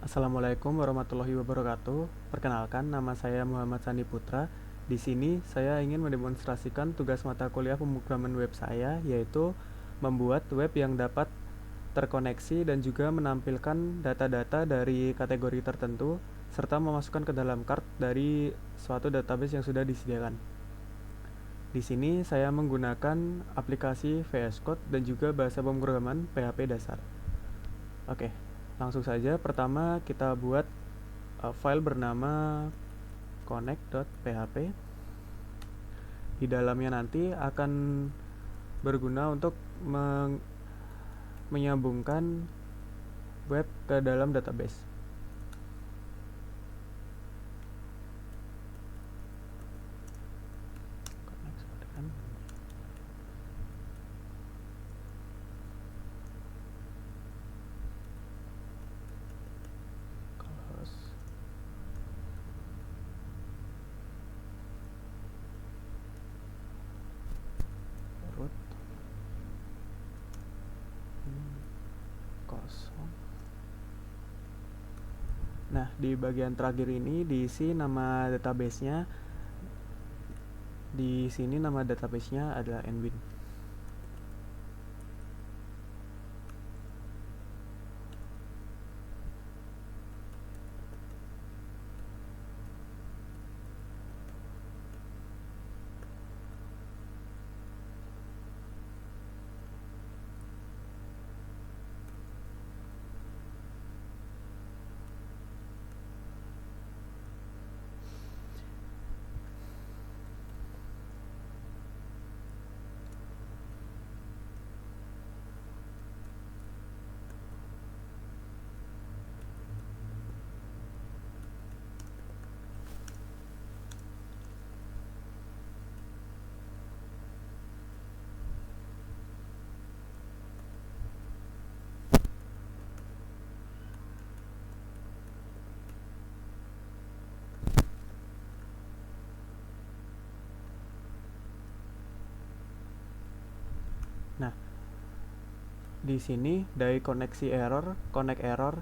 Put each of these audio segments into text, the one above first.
Assalamualaikum warahmatullahi wabarakatuh. Perkenalkan, nama saya Muhammad Sandi Putra. Di sini saya ingin mendemonstrasikan tugas mata kuliah pemrograman web saya, yaitu membuat web yang dapat terkoneksi dan juga menampilkan data-data dari kategori tertentu serta memasukkan ke dalam cart dari suatu database yang sudah disediakan. Di sini saya menggunakan aplikasi VS Code dan juga bahasa pemrograman PHP dasar. Oke, langsung saja. Pertama kita buat file bernama connect.php. Di dalamnya nanti akan berguna untuk menyambungkan web ke dalam database. Root kosong. Nah, di bagian terakhir ini diisi nama database-nya. Di sini nama database-nya adalah nbin. Nah, di sini dari koneksi error, connect error,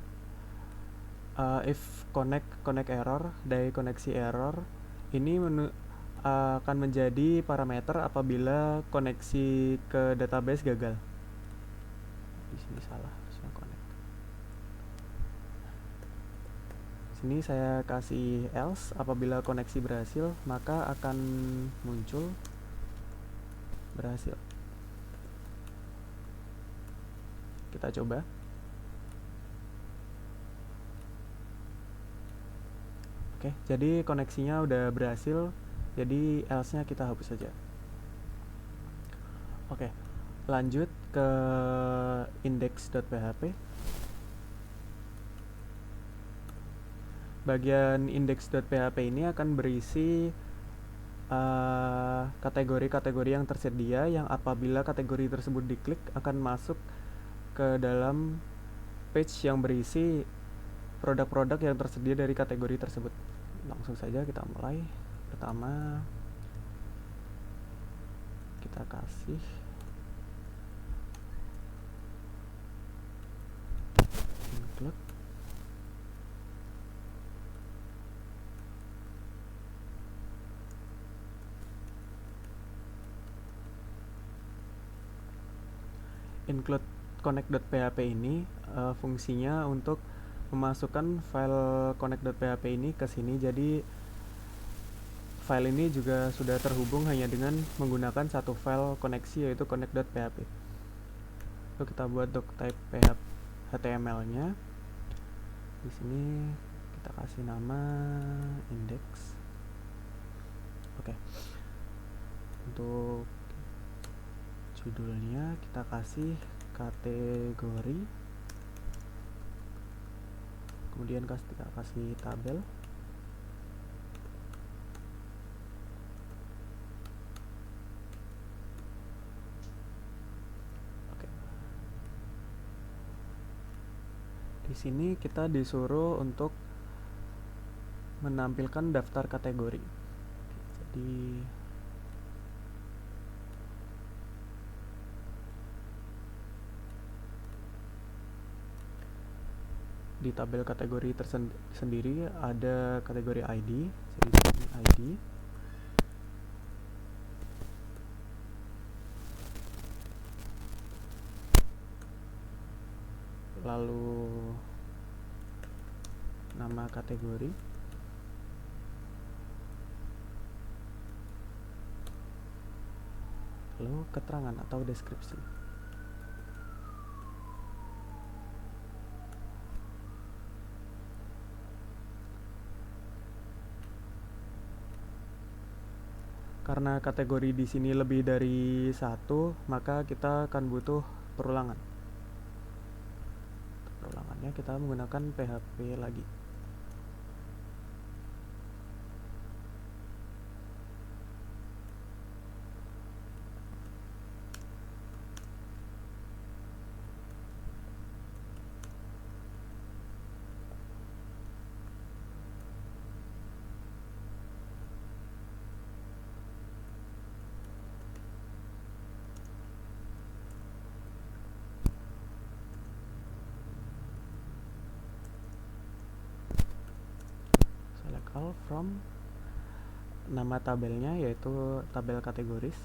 if connect error, dari koneksi error ini akan menjadi parameter apabila koneksi ke database gagal. Di sini salah, harusnya connect. Sini saya kasih else, apabila koneksi berhasil maka akan muncul berhasil. Kita coba. Oke, jadi koneksinya udah berhasil, jadi else-nya kita hapus saja. Oke, lanjut ke index.php. Bagian index.php ini akan berisi kategori-kategori yang tersedia, yang apabila kategori tersebut diklik akan masuk ke dalam page yang berisi produk-produk yang tersedia dari kategori tersebut. Langsung saja kita mulai. Pertama kita kasih include include connect.php ini fungsinya untuk memasukkan file connect.php ini ke sini. Jadi file ini juga sudah terhubung hanya dengan menggunakan satu file koneksi, yaitu connect.php. Lalu kita buat doctype HTML-nya. Di sini kita kasih nama index. Oke. Untuk judulnya kita kasih kategori, kemudian kita kasih tabel. Oke. Di sini kita disuruh untuk menampilkan daftar kategori. Jadi Di tabel kategori tersendiri ada kategori ID, jadi di sini ID. Lalu nama kategori, lalu keterangan atau deskripsi. Karena kategori di sini lebih dari satu, maka kita akan butuh perulangan. Perulangannya kita menggunakan PHP lagi. Select all from nama tabelnya, yaitu tabel kategoris.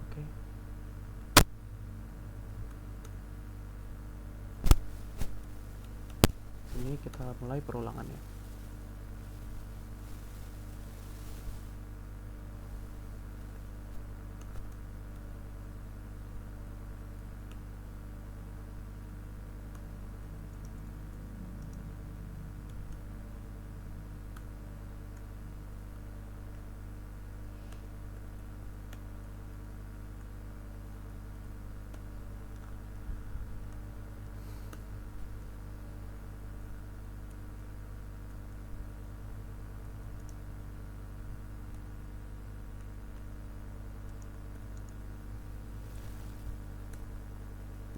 Oke. Sini kita mulai perulangannya.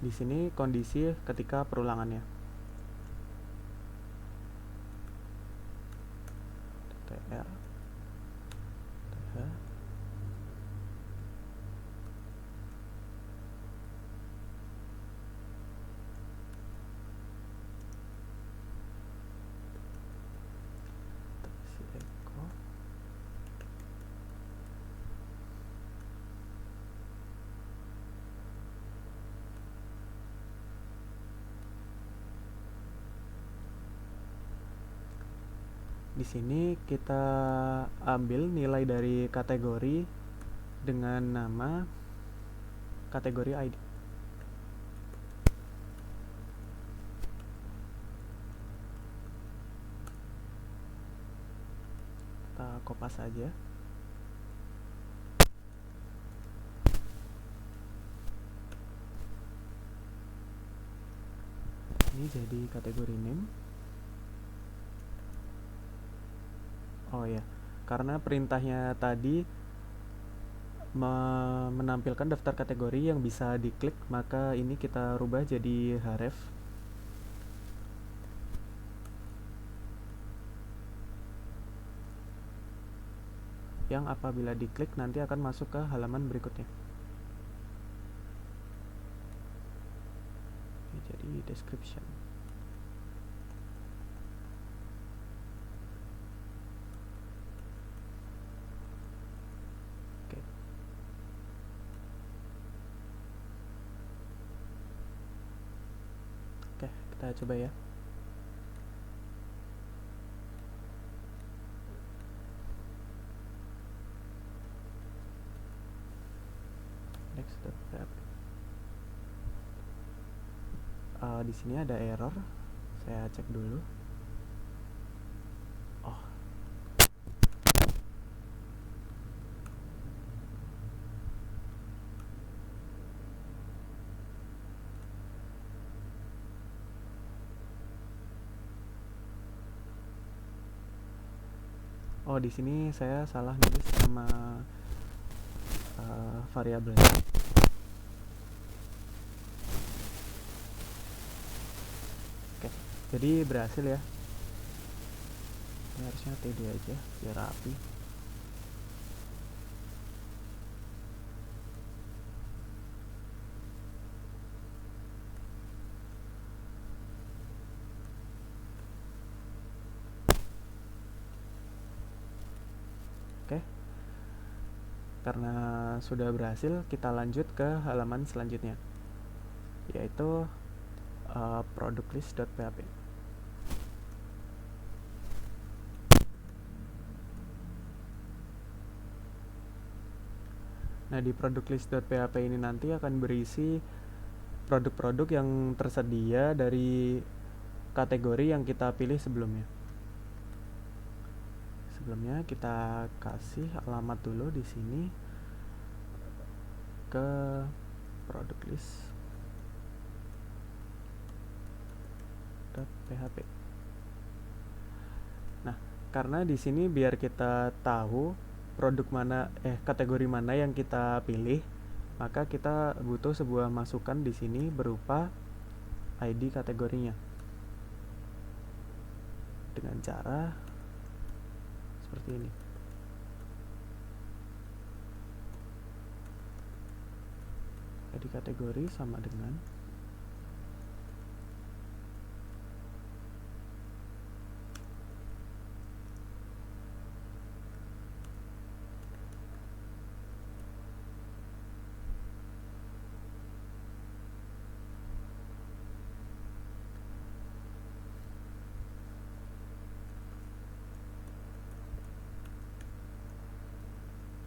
Di sini kondisi ketika perulangannya. TR TH si Eko. Di sini kita ambil nilai dari kategori dengan nama kategori ID. Kita kopas saja. Ini jadi kategori name. Oh ya, karena perintahnya tadi menampilkan daftar kategori yang bisa diklik, maka ini kita rubah jadi href. Yang apabila diklik nanti akan masuk ke halaman berikutnya. Ini jadi description. Oke, kita coba ya. Next tab. Di sini ada error. Saya cek dulu. Oh. Oh, di sini saya salah nulis nama variabelnya. Oke, jadi berhasil ya. Ini harusnya TD aja biar rapi. Karena sudah berhasil, kita lanjut ke halaman selanjutnya, yaitu product list.php. Nah, di product list.php ini nanti akan berisi produk-produk yang tersedia dari kategori yang kita pilih sebelumnya. Sebelumnya kita kasih alamat dulu di sini ke product list.php. Nah, karena di sini biar kita tahu produk mana kategori mana yang kita pilih, maka kita butuh sebuah masukan di sini berupa ID kategorinya. Dengan cara seperti ini. ID kategori sama dengan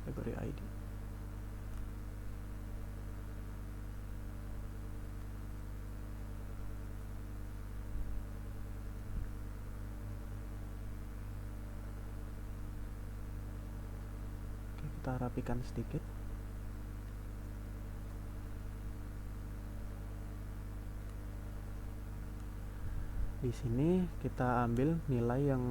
kategori ID. Oke, kita rapikan sedikit. Di sini kita ambil nilai yang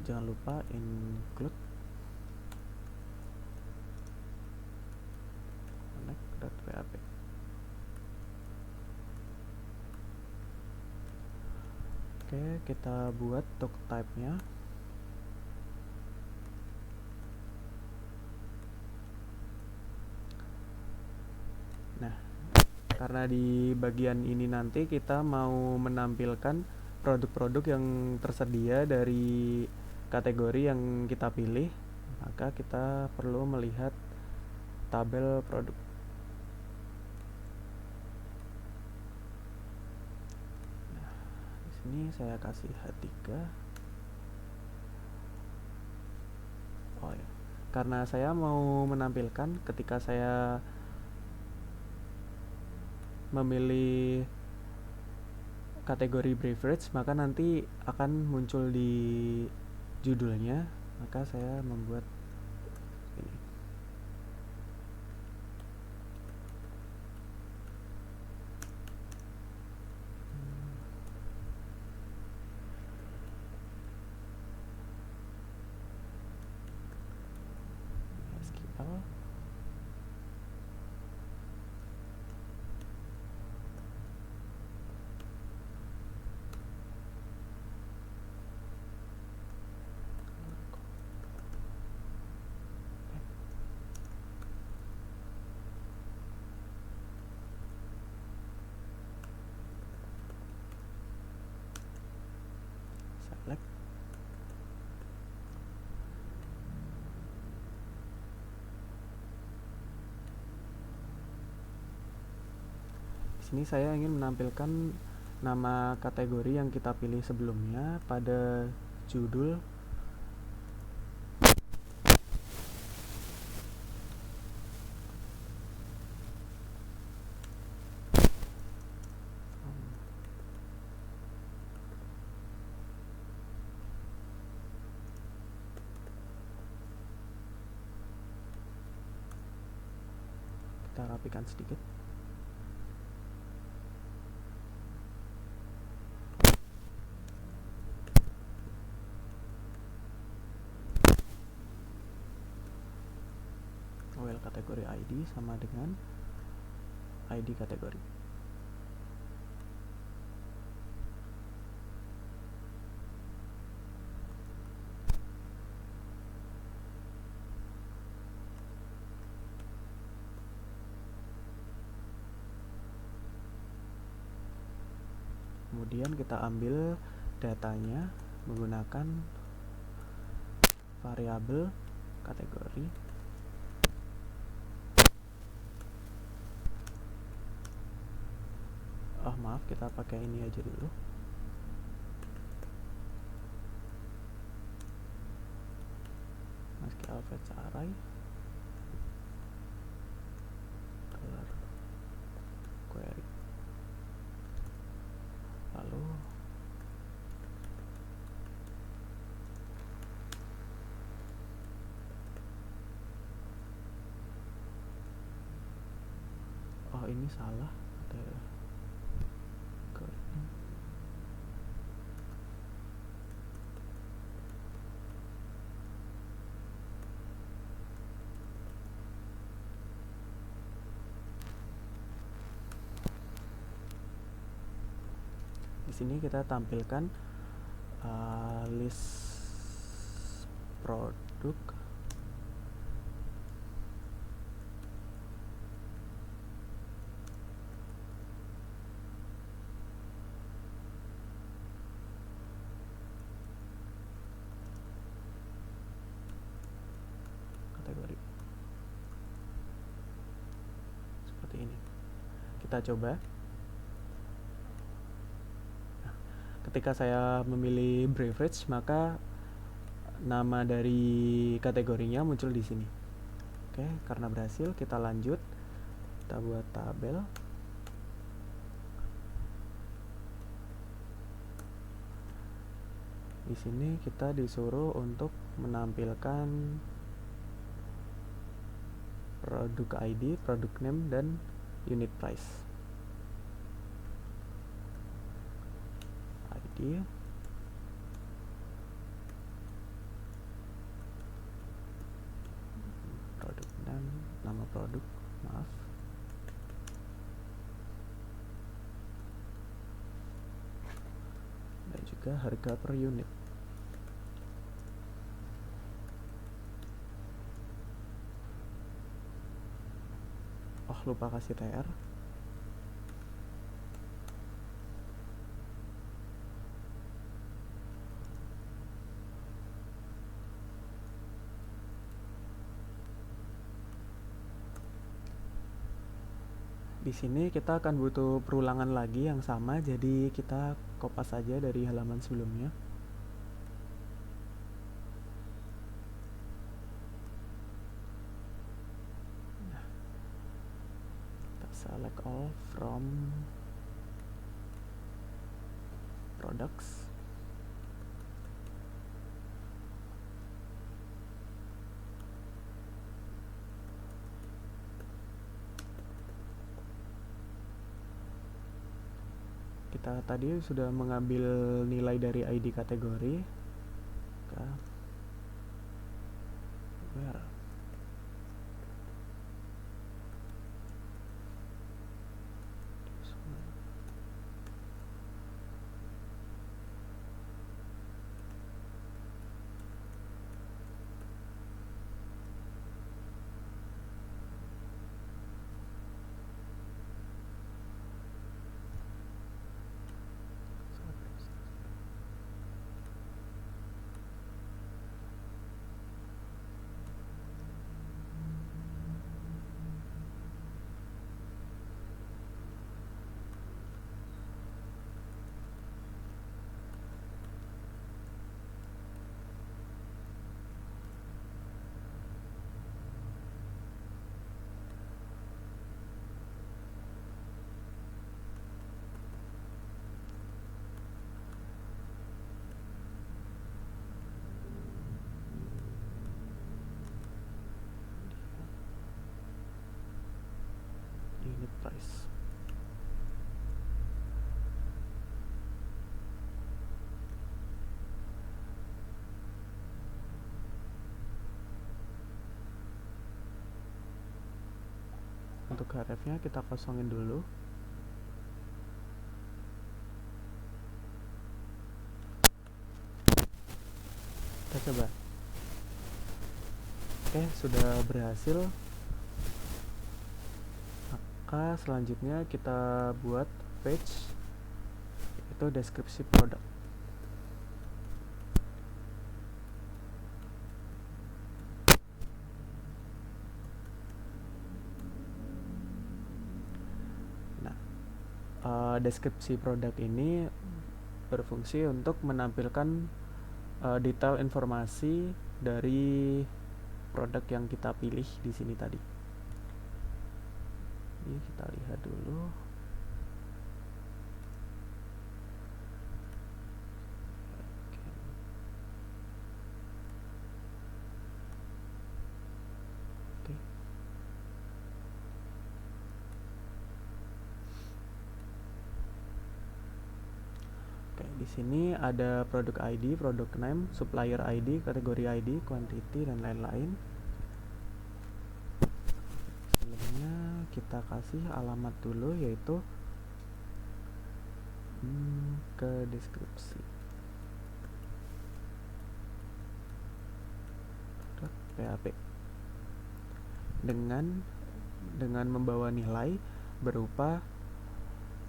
jangan lupa include connect.php. Oke, kita buat doc type-nya. Nah, karena di bagian ini nanti kita mau menampilkan produk-produk yang tersedia dari kategori yang kita pilih, maka kita perlu melihat tabel produk. Nah, di sini saya kasih H3. Oh ya, karena saya mau menampilkan ketika saya memilih kategori beverage, maka nanti akan muncul di judulnya, maka saya membuat ini. SQL. Select. Di sini saya ingin menampilkan nama kategori yang kita pilih sebelumnya pada judul kita rapikan sedikit. OL kategori ID sama dengan ID kategori. Kemudian kita ambil datanya menggunakan variabel kategori. Maaf, kita pakai ini aja dulu. MySQL fetch array dollar query. Lalu ini salah. Di sini kita tampilkan list produk kategori seperti ini. Kita coba. Ketika saya memilih beverage, maka nama dari kategorinya muncul di sini. Oke, karena berhasil, kita lanjut. Kita buat tabel. Di sini kita disuruh untuk menampilkan produk ID, produk name, dan unit price. ID, produk dan nama produk, maaf. Dan juga harga per unit. Lupa kasih TR. Di sini kita akan butuh perulangan lagi yang sama, jadi kita kopas saja dari halaman sebelumnya. Select all from products. Kita tadi sudah mengambil nilai dari ID kategori. Where? garis. Untuk hrefnya kita kosongin dulu. Kita coba. Oke, sudah berhasil. Maka selanjutnya kita buat page, itu deskripsi produk. Nah, deskripsi produk ini berfungsi untuk menampilkan detail informasi dari produk yang kita pilih di sini tadi. Ini kita lihat dulu. Oke. Oke, di sini ada produk ID, produk name, supplier ID, kategori ID, quantity, dan lain-lain. Sebelumnya kita kasih alamat dulu, yaitu ke deskripsi .php dengan membawa nilai berupa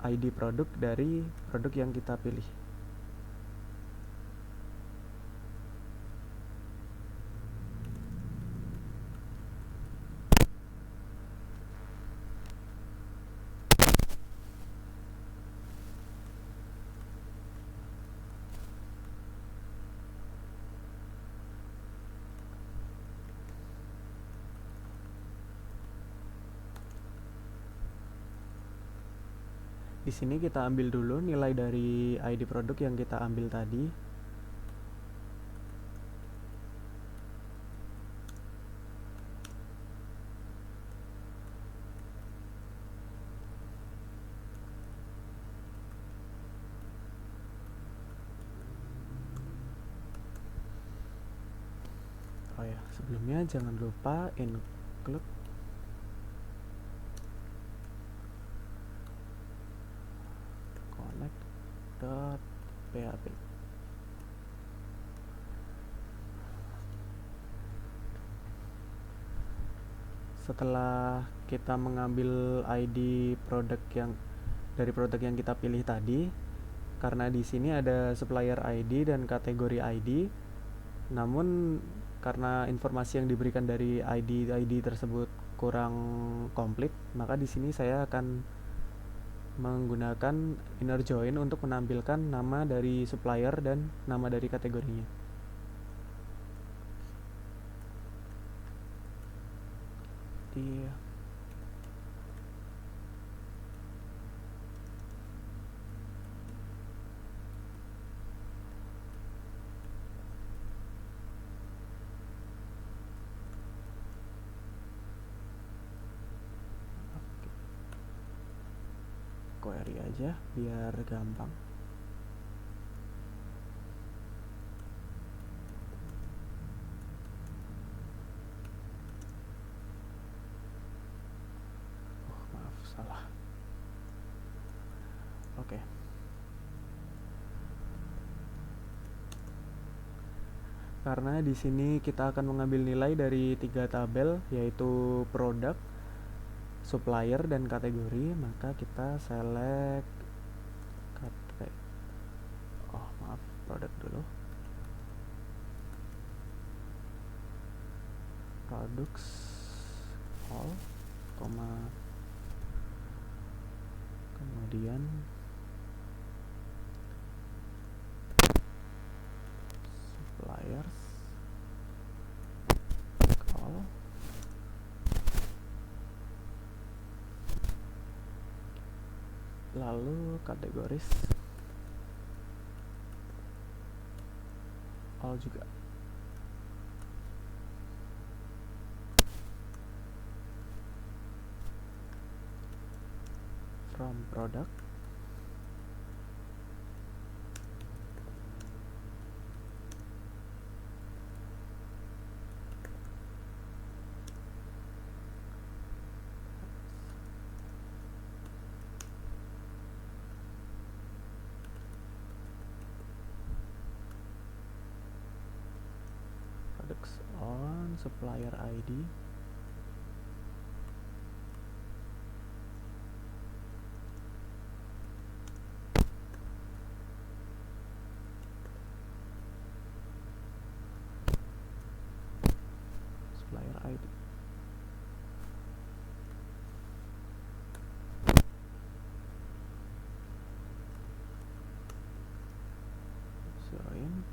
ID produk dari produk yang kita pilih. Di sini kita ambil dulu nilai dari ID produk yang kita ambil tadi. Oh ya, sebelumnya jangan lupa include connect.php. Setelah kita mengambil ID produk yang dari produk yang kita pilih tadi, karena di sini ada supplier ID dan kategori ID, namun karena informasi yang diberikan dari ID tersebut kurang komplit, maka di sini saya akan menggunakan inner join untuk menampilkan nama dari supplier dan nama dari kategorinya. Iya. Query aja biar gampang. Maaf, salah. Oke. Karena di sini kita akan mengambil nilai dari 3 tabel, yaitu produk, supplier, dan kategori, maka kita select produk dulu. Products all, kemudian suppliers all, lalu kategoris all juga. from product. Products on supplier ID. Supplier ID. Zeroin.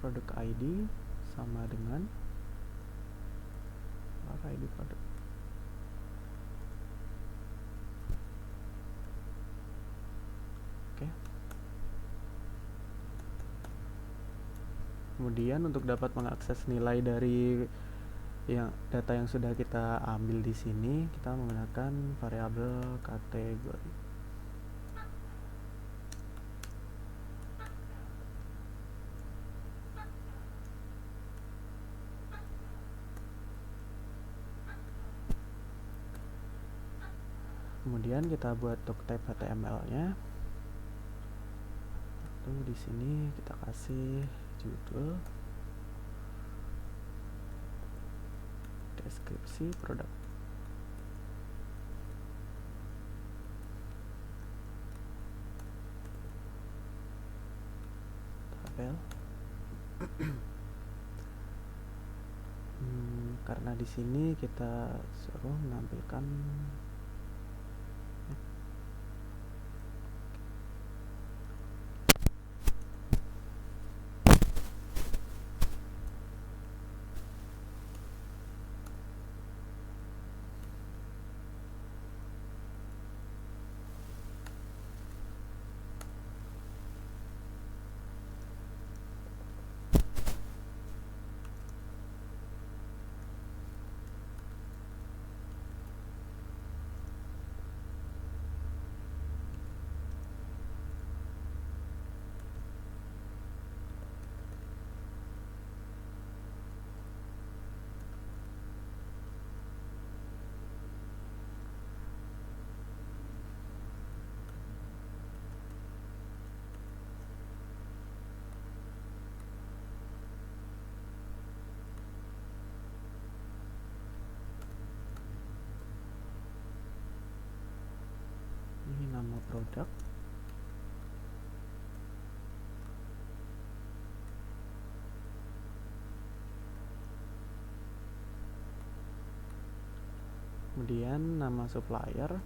Produk ID sama dengan ID produk. Oke. Kemudian untuk dapat mengakses nilai dari data yang sudah kita ambil di sini, kita menggunakan variabel kategori. Kemudian kita buat doctype HTML-nya. Lalu di sini kita kasih judul, deskripsi produk. Tabel. Karena di sini kita suruh menampilkan ini nama produk. Kemudian nama supplier.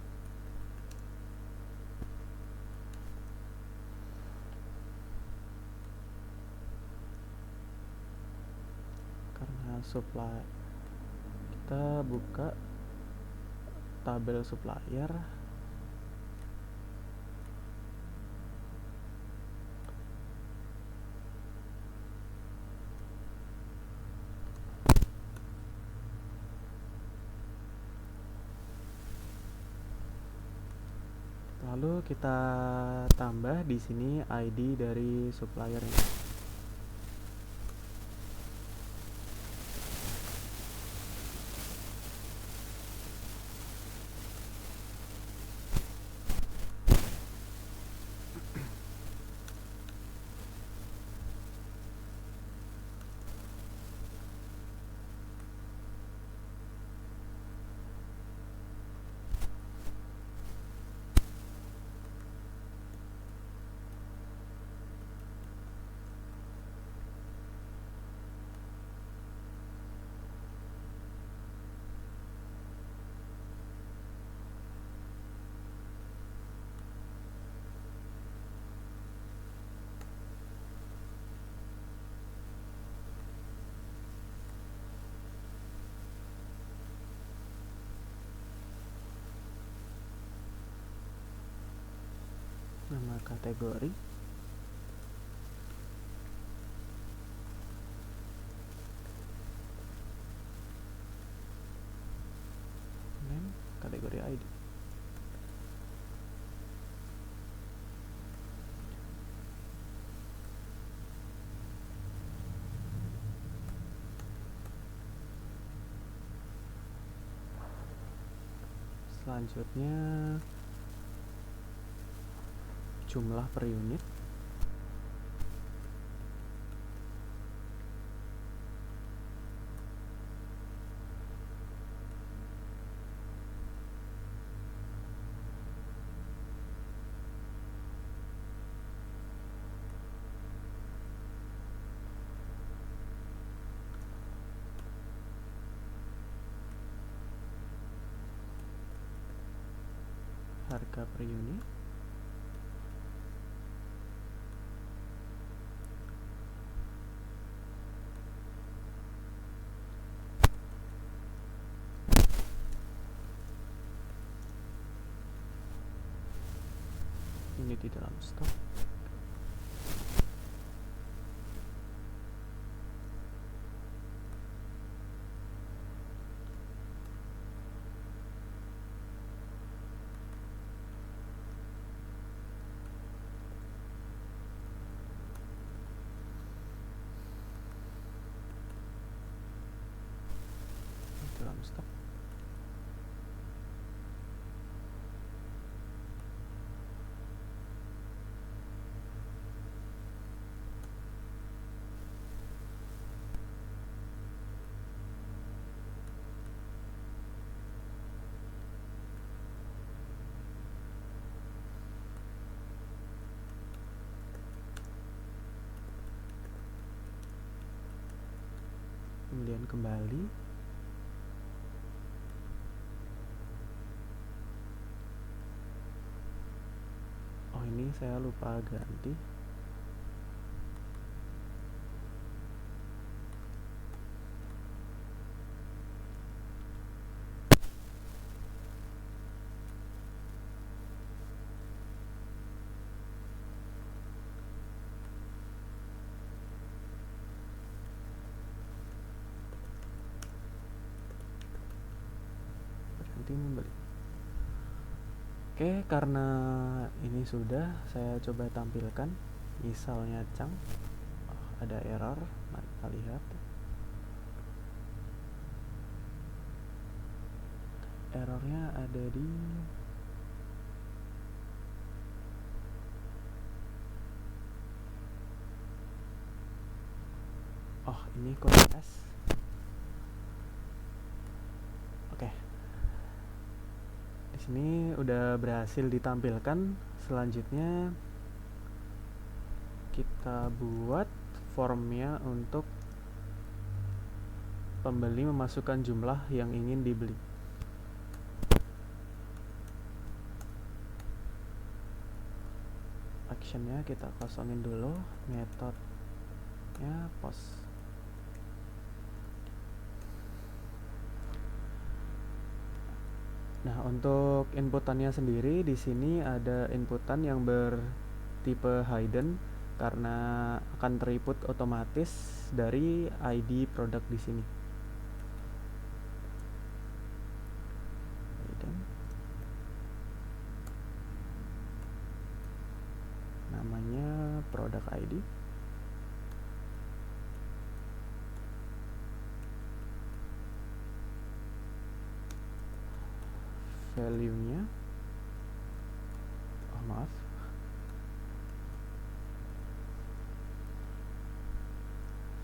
Karena supply, kita buka tabel supplier. Lalu kita tambah di sini ID dari supplier ini. nama kategori, name, kategori ID. Selanjutnya jumlah per unit. Harga per unit. Unit di dalam stok. Dalam stok. Kemudian kembali. Oh, ini saya lupa ganti. Berhenti membeli. Oke, karena ini sudah saya coba tampilkan. Misalnya Cang, ada error, mari kita lihat. Errornya ada di ini kode S. Oke. Di sini udah berhasil ditampilkan. Selanjutnya kita buat formnya untuk pembeli memasukkan jumlah yang ingin dibeli. Actionnya kita kosongin dulu, metodenya post. Nah, untuk inputannya sendiri di sini ada inputan yang bertipe hidden karena akan terinput otomatis dari ID produk di sini. Hidden. Namanya produk ID. Value-nya, maaf,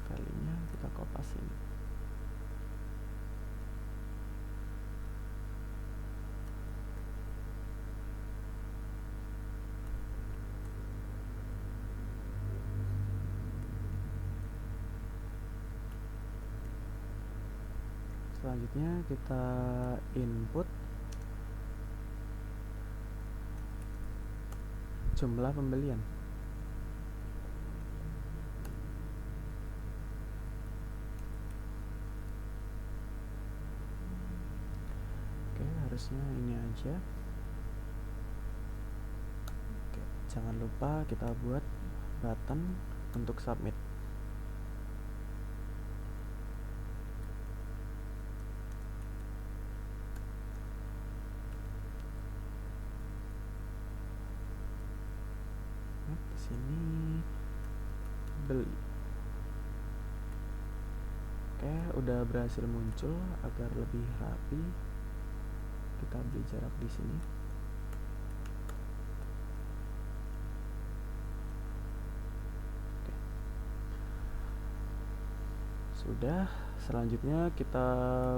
value-nya kita kopas ini. Selanjutnya kita input jumlah pembelian. Oke, harusnya ini aja. Oke, jangan lupa kita buat button untuk submit. Di sini beli. Oke, udah berhasil muncul. Agar lebih rapi, kita beli jarak di sini. Oke. Sudah, selanjutnya kita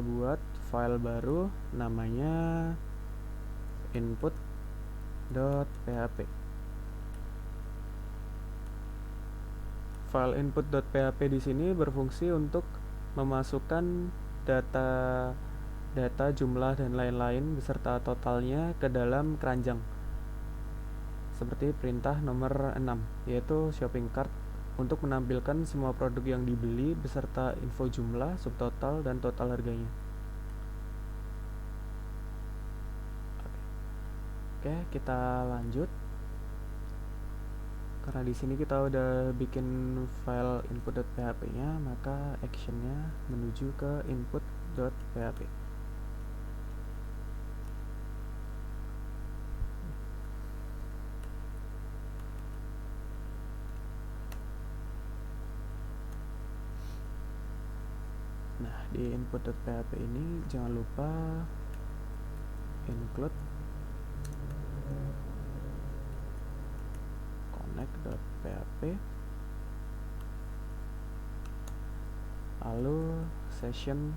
buat file baru namanya input.php. File input.php di sini berfungsi untuk memasukkan data jumlah dan lain-lain beserta totalnya ke dalam keranjang. Seperti perintah nomor 6, yaitu shopping cart, untuk menampilkan semua produk yang dibeli beserta info jumlah, subtotal, dan total harganya. Oke, kita lanjut. Karena di sini kita udah bikin file input.php-nya, maka action-nya menuju ke input.php. Nah, di input.php ini jangan lupa include connect.php, lalu session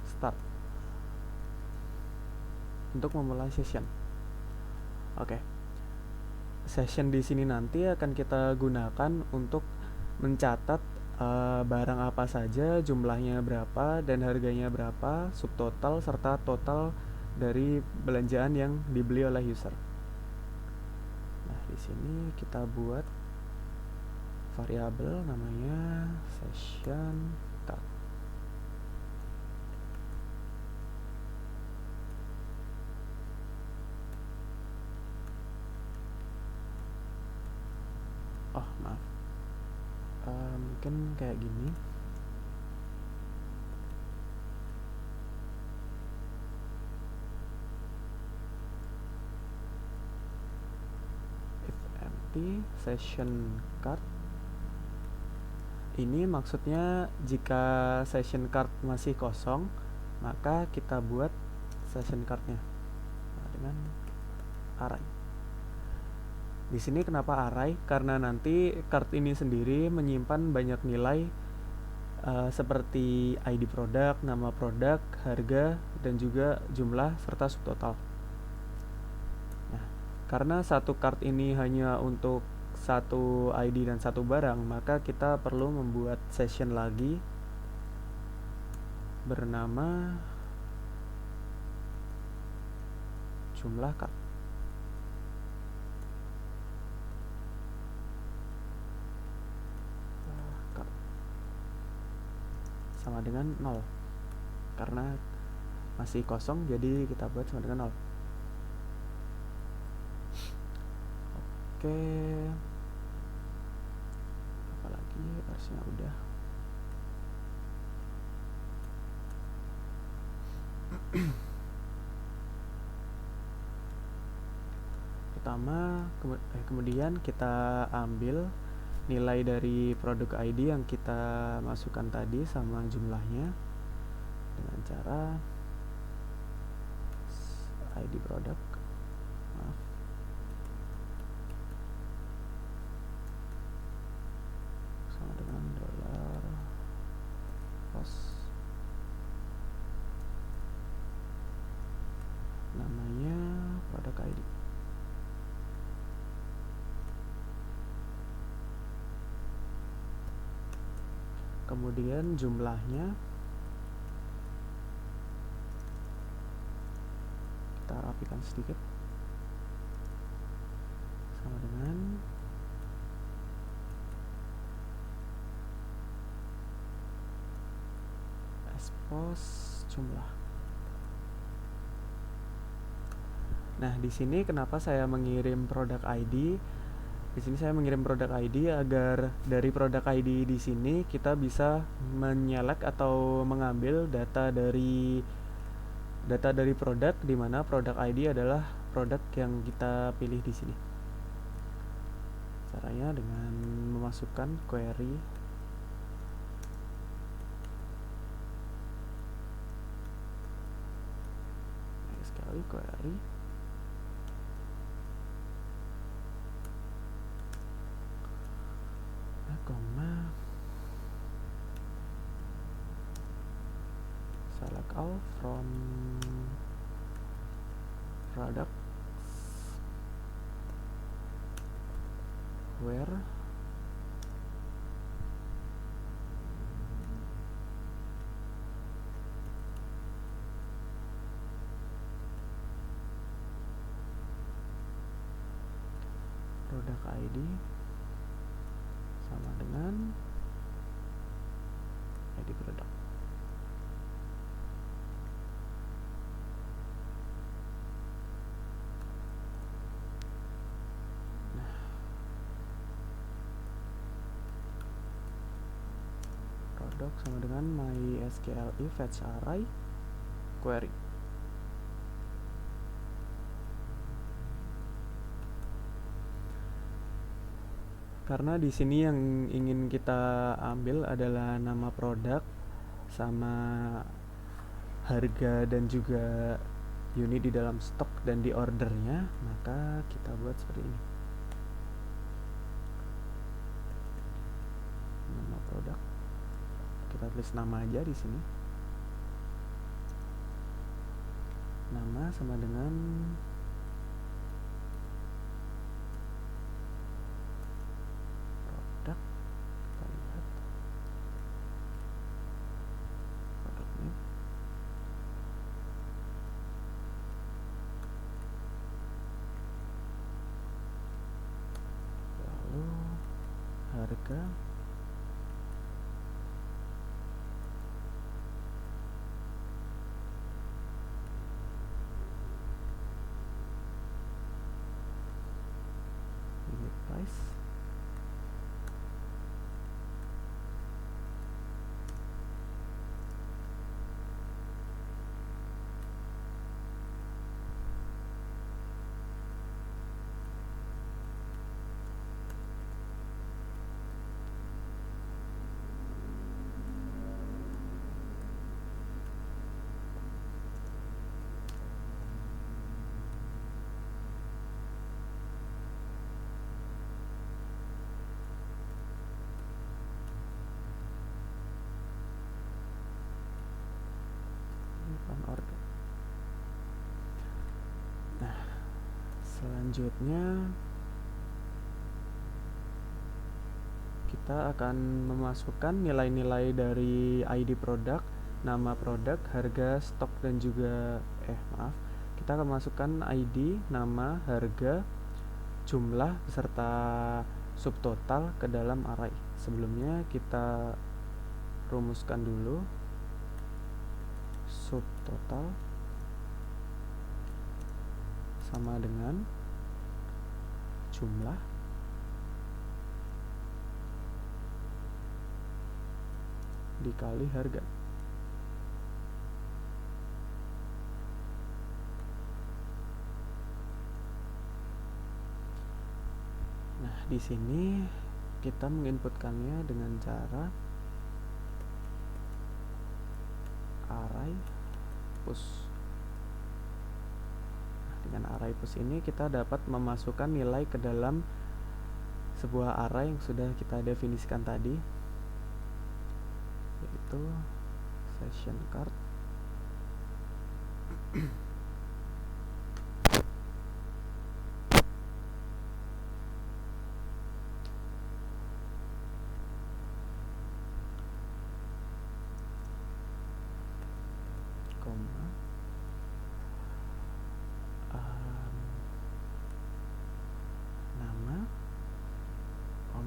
start untuk memulai session. Oke. Session di sini nanti akan kita gunakan untuk mencatat barang apa saja, jumlahnya berapa, dan harganya berapa, subtotal serta total dari belanjaan yang dibeli oleh user. Nah, di sini kita buat variabel namanya session cart. Oh, maaf. Mungkin kayak gini. If empty session cart. Ini maksudnya jika session cart masih kosong, maka kita buat session cart-nya dengan array. Di sini kenapa array? Karena nanti cart ini sendiri menyimpan banyak nilai seperti ID produk, nama produk, harga, dan juga jumlah serta subtotal. Nah, karena satu cart ini hanya untuk satu ID dan satu barang, maka kita perlu membuat session lagi bernama jumlah cart. Sama dengan 0, karena masih kosong, jadi kita buat sama dengan 0. Oke, apalagi harusnya udah. Kemudian kita ambil nilai dari produk ID yang kita masukkan tadi sama jumlahnya dengan cara ID produk, maaf, sama dengan $cost, namanya produk ID. Kemudian jumlahnya kita rapikan sedikit sama dengan expose jumlah. Nah, di sini kenapa saya mengirim produk ID? Di sini saya mengirim produk ID agar dari produk ID di sini kita bisa menyelek atau mengambil data dari produk, di mana produk ID adalah produk yang kita pilih di sini. Caranya dengan memasukkan query sekali query koma select all from product where produk ID sama dengan ID produk. Produk sama dengan MySQL fetch array query. Karena di sini yang ingin kita ambil adalah nama produk sama harga dan juga unit di dalam stok dan di ordernya, maka kita buat seperti ini. Nama produk. Kita tulis nama aja di sini. Nama sama dengan produk. Kita lihat produk name. Lalu harga. Unit price. Order. Nah, selanjutnya kita akan memasukkan nilai-nilai dari ID produk, nama produk, harga, stok dan juga kita akan masukkan ID, nama, harga, jumlah beserta subtotal ke dalam array. Sebelumnya kita rumuskan dulu subtotal sama dengan jumlah dikali harga. Nah, di sini kita menginputkannya dengan cara array push. Nah, dengan array push ini kita dapat memasukkan nilai ke dalam sebuah array yang sudah kita definisikan tadi, yaitu session card.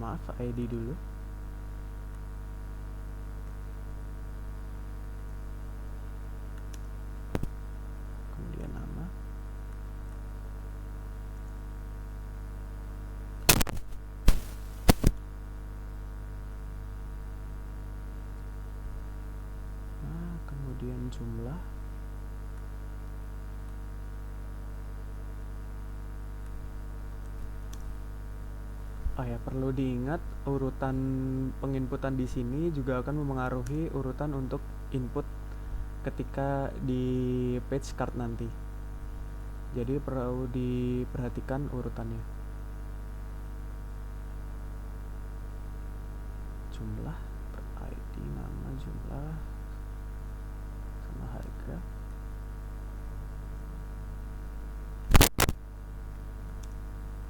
Nama ID dulu, kemudian nama, kemudian jumlah. Oh ya, perlu diingat urutan penginputan di sini juga akan memengaruhi urutan untuk input ketika di page card nanti. Jadi perlu diperhatikan urutannya. Jumlah per ID, nama, jumlah sama harga.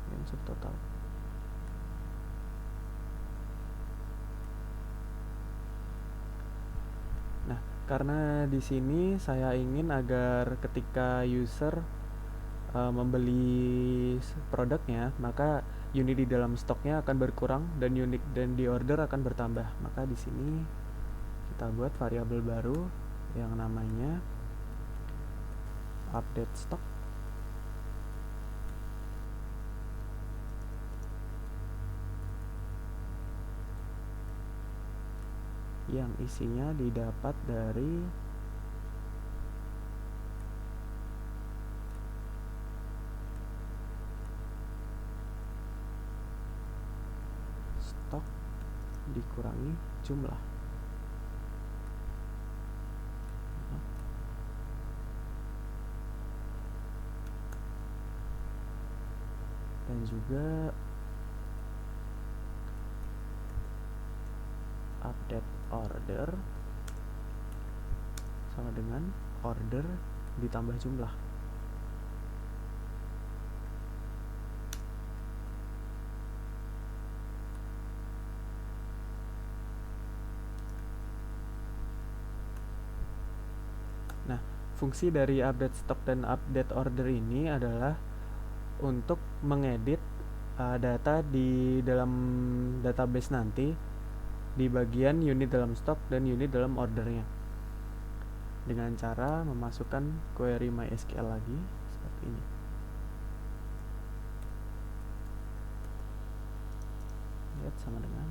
Dan subtotal. Nah, karena di sini saya ingin agar ketika user membeli produknya, maka unit di dalam stoknya akan berkurang dan unit dan di order akan bertambah. Maka di sini kita buat variabel baru yang namanya update stock. Yang isinya didapat dari stok dikurangi jumlah. Dan juga update order sama dengan order ditambah jumlah. Nah, fungsi dari update stock dan update order ini adalah untuk mengedit data di dalam database nanti di bagian unit dalam stok dan unit dalam ordernya dengan cara memasukkan query MySQL lagi seperti ini. Lihat sama dengan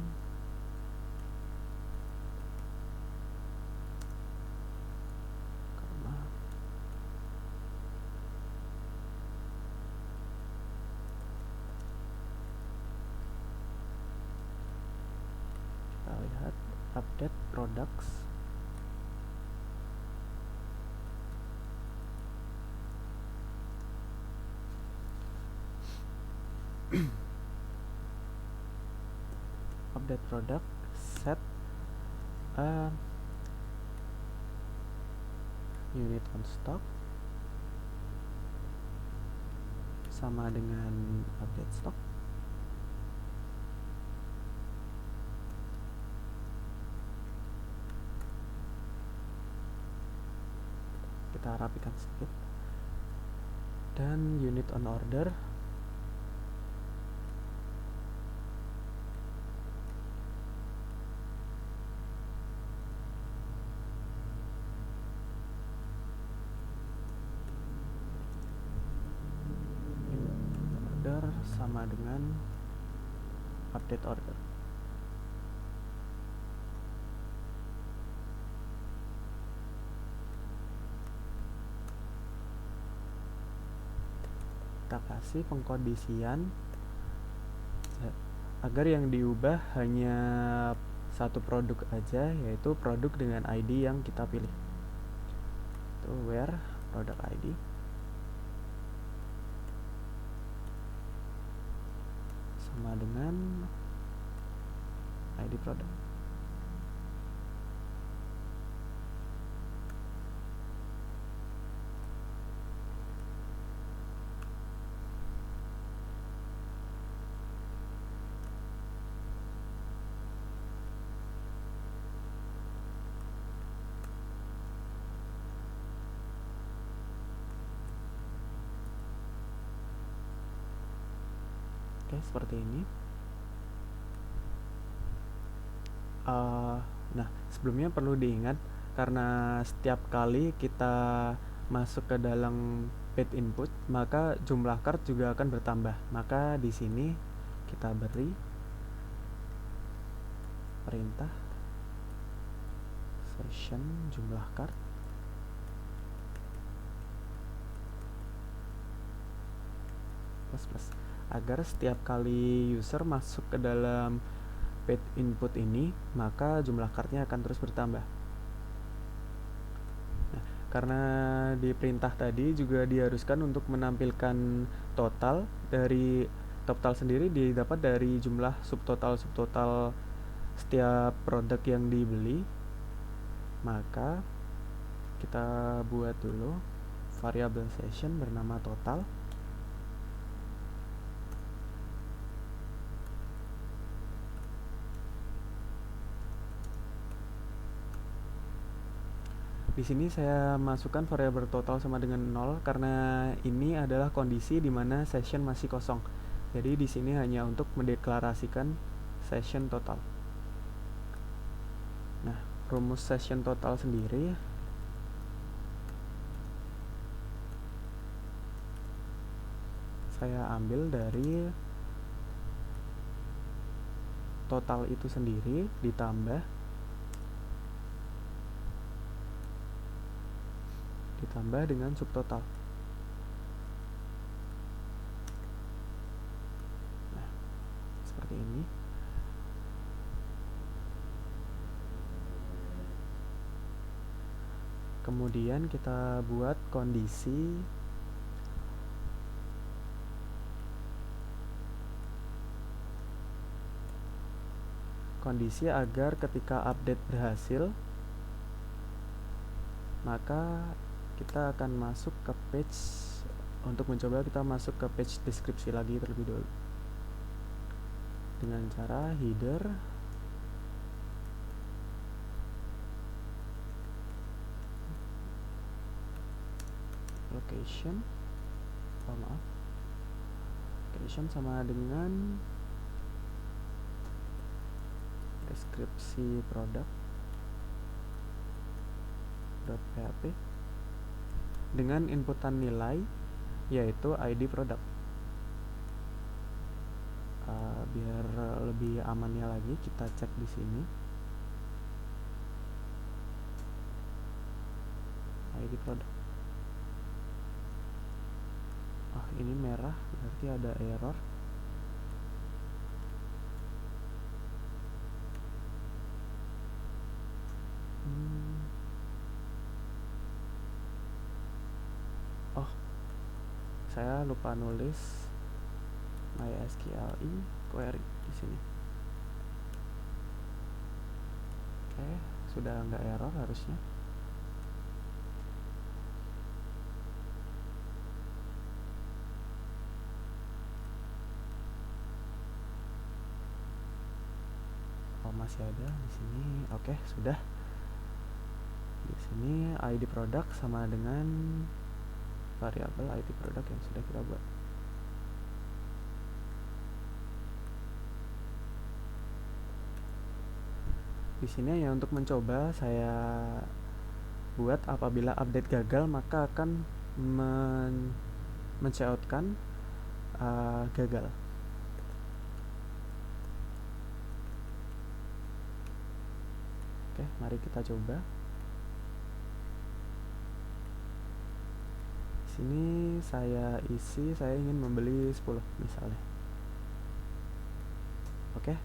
kita lihat update products. Update product set unit on stock sama dengan update stock. Kita rapikan sedikit. Dan unit on order sama dengan update order. Kita kasih pengkondisian agar yang diubah hanya satu produk aja, yaitu produk dengan ID yang kita pilih. Itu where product ID sama dengan ID produk. Oke, seperti ini. Nah, sebelumnya perlu diingat karena setiap kali kita masuk ke dalam page input, maka jumlah card juga akan bertambah. Maka di sini kita beri perintah session jumlah card. Plus agar setiap kali user masuk ke dalam page input ini, maka jumlah cardnya akan terus bertambah. Nah, karena di perintah tadi juga diharuskan untuk menampilkan total, dari total sendiri didapat dari jumlah subtotal setiap produk yang dibeli. Maka kita buat dulu variable session bernama total. Di sini saya masukkan variabel total sama dengan 0 karena ini adalah kondisi di mana session masih kosong. Jadi di sini hanya untuk mendeklarasikan session total. Nah, rumus session total sendiri saya ambil dari total itu sendiri ditambah dengan subtotal. Nah, seperti ini. Kemudian kita buat kondisi agar ketika update berhasil, maka kita akan masuk ke page. Untuk mencoba, kita masuk ke page deskripsi lagi terlebih dulu dengan cara header location sama dengan deskripsi produk .php dengan inputan nilai yaitu ID produk. Biar lebih amannya lagi, kita cek di sini ID produk. Ini merah berarti ada error. Saya lupa nulis MySQLi query di sini. Oke, sudah nggak error harusnya. Masih ada di sini. Oke, sudah. Di sini ID produk sama dengan variabel ID produk yang sudah kita buat. Di sini ya untuk mencoba saya buat apabila update gagal maka akan men-coutkan gagal. Oke, mari kita coba. Sini saya isi, saya ingin membeli 10 misalnya. Oke,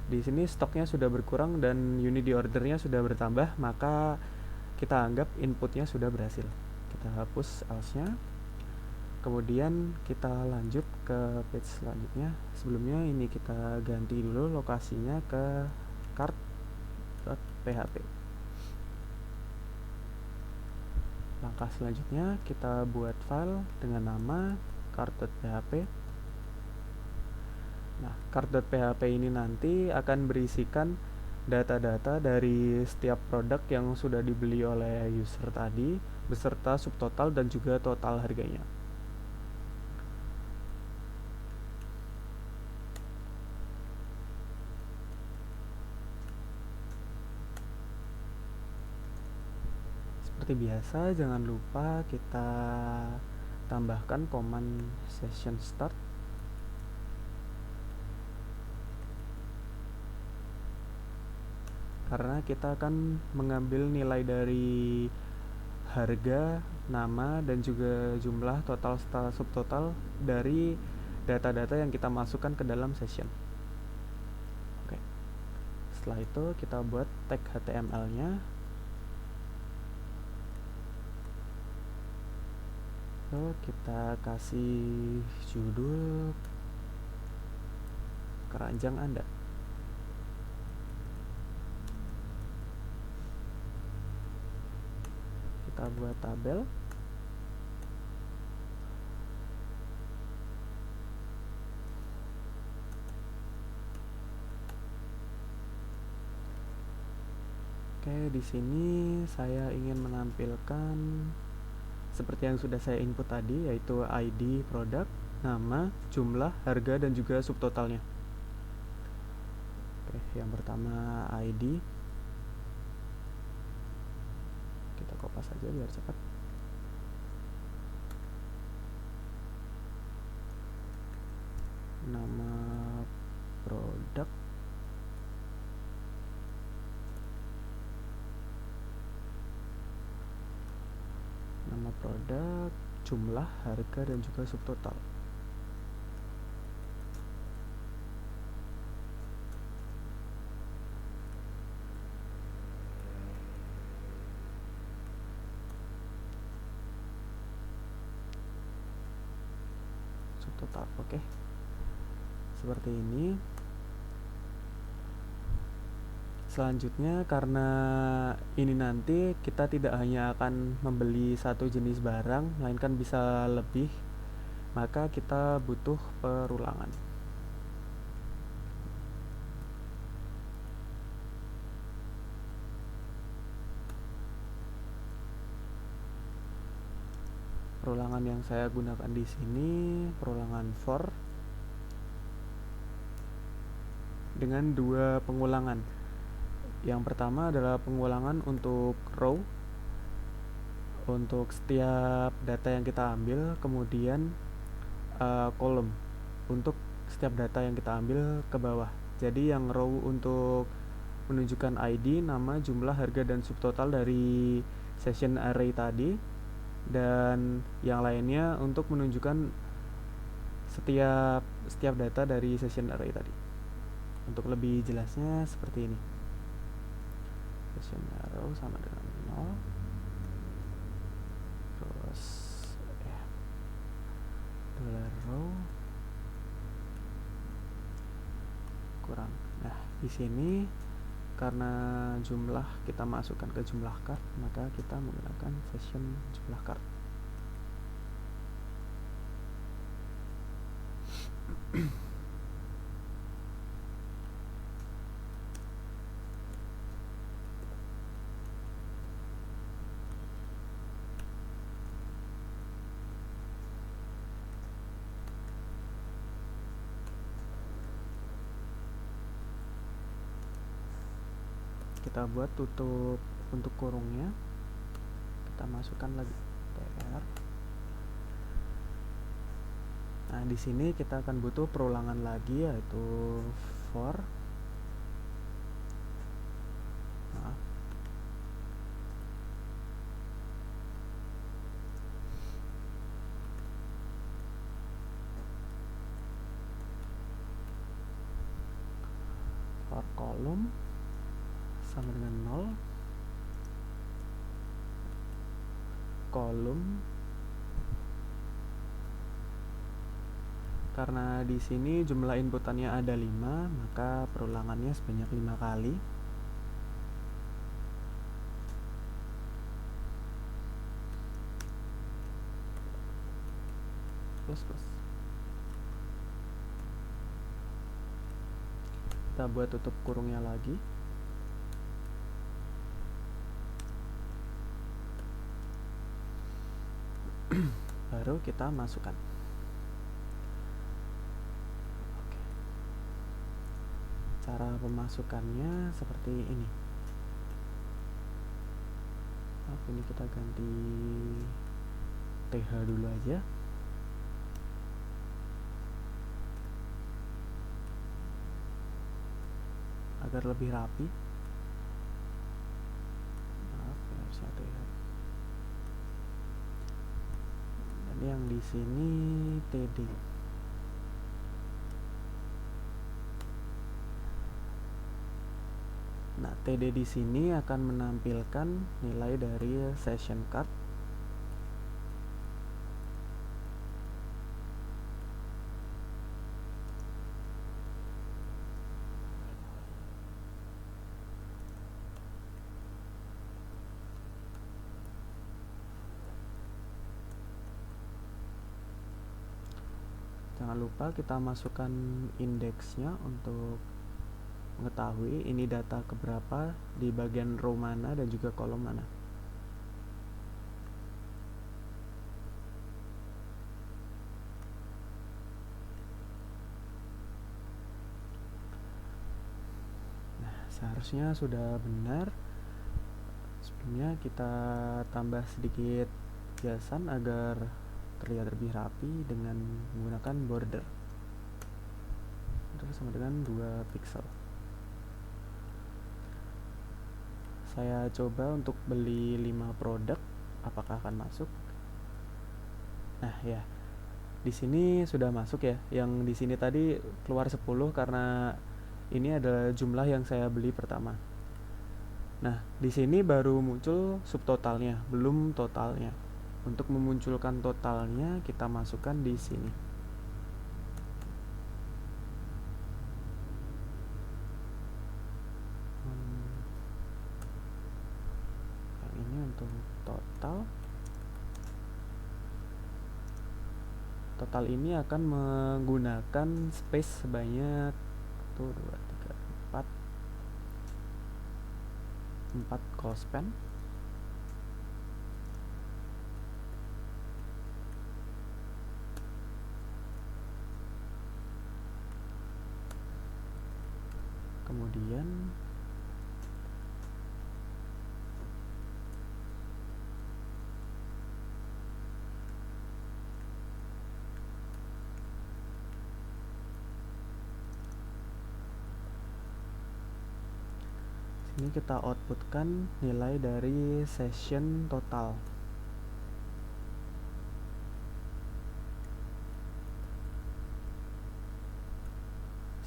di sini stoknya sudah berkurang dan unit di ordernya sudah bertambah, maka kita anggap inputnya sudah berhasil. Kita hapus else-nya. Kemudian kita lanjut ke page selanjutnya. Sebelumnya ini kita ganti dulu lokasinya ke cart.php. Langkah selanjutnya kita buat file dengan nama cart.php. Nah, cart.php ini nanti akan berisikan data-data dari setiap produk yang sudah dibeli oleh user tadi beserta subtotal dan juga total harganya. Seperti biasa, jangan lupa kita tambahkan command session start. karena kita akan mengambil nilai dari harga, nama, dan juga jumlah total subtotal dari data-data yang kita masukkan ke dalam session. Oke. Setelah itu kita buat tag HTML-nya. Kita kasih judul keranjang Anda. Kita buat tabel. Oke, di sini saya ingin menampilkan seperti yang sudah saya input tadi, yaitu ID produk, nama, jumlah, harga, dan juga subtotalnya. Oke, yang pertama ID. Kita kopas saja biar cepat. Nama produk. Nama produk, jumlah, harga, dan juga subtotal. Subtotal, oke. Seperti ini. Selanjutnya, karena ini nanti kita tidak hanya akan membeli satu jenis barang, melainkan bisa lebih, maka kita butuh perulangan. Perulangan yang saya gunakan di sini perulangan for dengan 2 pengulangan. Yang pertama adalah pengulangan untuk row, untuk setiap data yang kita ambil, kemudian kolom untuk setiap data yang kita ambil ke bawah. Jadi yang row untuk menunjukkan ID, nama, jumlah, harga, dan subtotal dari session array tadi, dan yang lainnya untuk menunjukkan setiap data dari session array tadi. Untuk lebih jelasnya seperti ini. Session arrow sama dengan 0. Terus dollar row kurang. Nah, di sini karena jumlah kita masukkan ke jumlah card, maka kita menggunakan session jumlah card. Kita buat tutup untuk kurungnya, kita masukkan lagi tr. Nah, di sini kita akan butuh perulangan lagi, yaitu for kolom sama dengan 0, kolom. Karena di sini jumlah inputannya ada 5, maka perulangannya sebanyak 5 kali. Plus. Kita buat tutup kurungnya lagi. Baru kita masukkan. Oke. Cara pemasukannya seperti ini. Ini kita ganti TH dulu aja. Agar lebih rapi. yang di sini TD. Nah, TD di sini akan menampilkan nilai dari session card. Jangan lupa kita masukkan indeksnya untuk mengetahui ini data keberapa di bagian row mana dan juga kolom mana. Nah, seharusnya sudah benar. Sebelumnya kita tambah sedikit hiasan agar terlihat lebih rapi dengan menggunakan border sama dengan 2 pixel. Saya coba untuk beli 5 produk, apakah akan masuk? Nah, ya. Di sini sudah masuk ya. Yang di sini tadi keluar 10 karena ini adalah jumlah yang saya beli pertama. Nah, di sini baru muncul subtotalnya, belum totalnya. Untuk memunculkan totalnya, kita masukkan di sini. Yang ini untuk total. Total ini akan menggunakan space sebanyak 1, 2, 3, 4 close span. Kemudian ini kita outputkan nilai dari session total.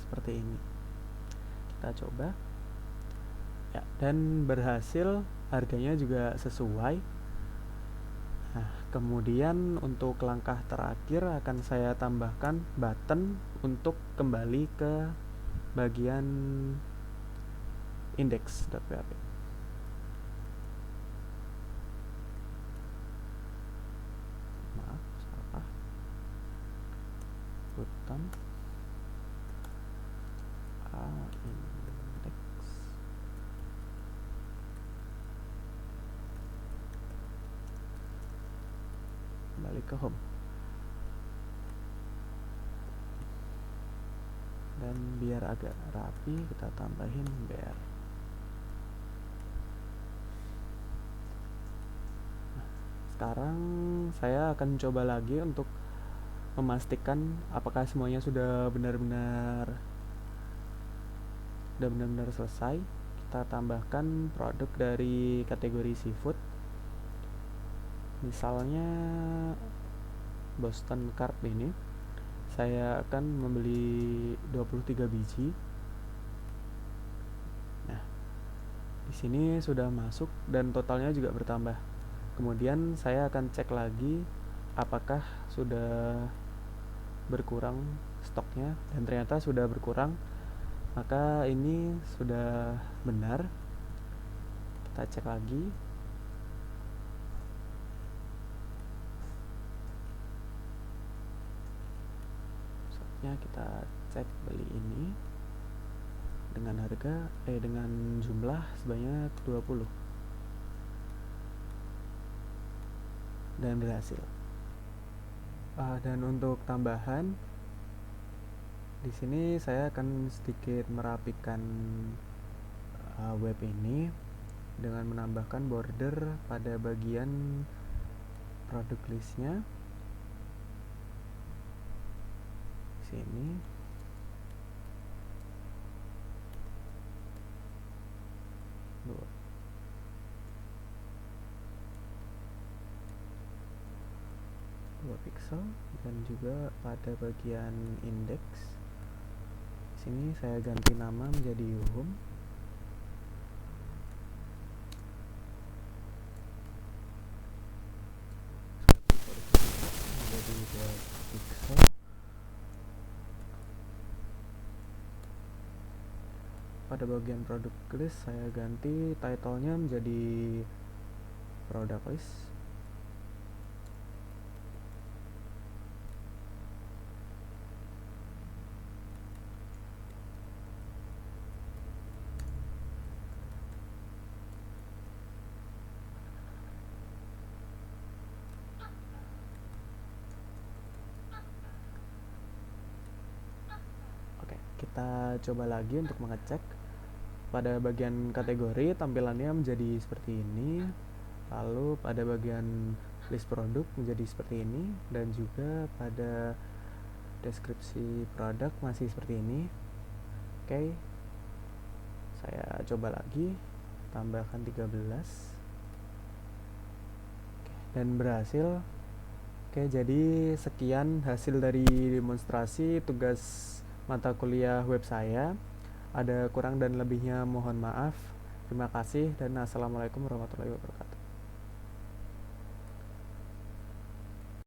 Seperti ini. Kita coba. Ya, dan berhasil, harganya juga sesuai. Nah, kemudian untuk langkah terakhir akan saya tambahkan button untuk kembali ke bagian index.php. Maaf, salah. Button index. Kembali ke home. Dan biar agak rapi, kita tambahin BR. Sekarang saya akan coba lagi untuk memastikan apakah semuanya sudah benar-benar selesai. Kita tambahkan produk dari kategori seafood. Misalnya Boston Carp ini. Saya akan membeli 23 biji. Nah, di sini sudah masuk dan totalnya juga bertambah. Kemudian saya akan cek lagi apakah sudah berkurang stoknya, dan ternyata sudah berkurang. Maka ini sudah benar. Kita cek lagi. Stoknya kita cek beli ini dengan harga dengan jumlah sebanyak 20. Dan berhasil. Dan untuk tambahan, di sini saya akan sedikit merapikan web ini dengan menambahkan border pada bagian produk listnya. Di sini 2 pixel, dan juga pada bagian indeks sini saya ganti nama menjadi home. Menjadi 2 pixel. Pada bagian product list saya ganti title-nya menjadi product list. Oke, kita coba lagi untuk mengecek. Pada bagian kategori tampilannya menjadi seperti ini, lalu pada bagian list produk menjadi seperti ini, dan juga pada deskripsi produk masih seperti ini. Oke, saya coba lagi, tambahkan 13. Oke, dan berhasil. Oke, jadi sekian hasil dari demonstrasi tugas mata kuliah web saya. Ada kurang dan lebihnya mohon maaf. Terima kasih dan assalamualaikum warahmatullahi wabarakatuh.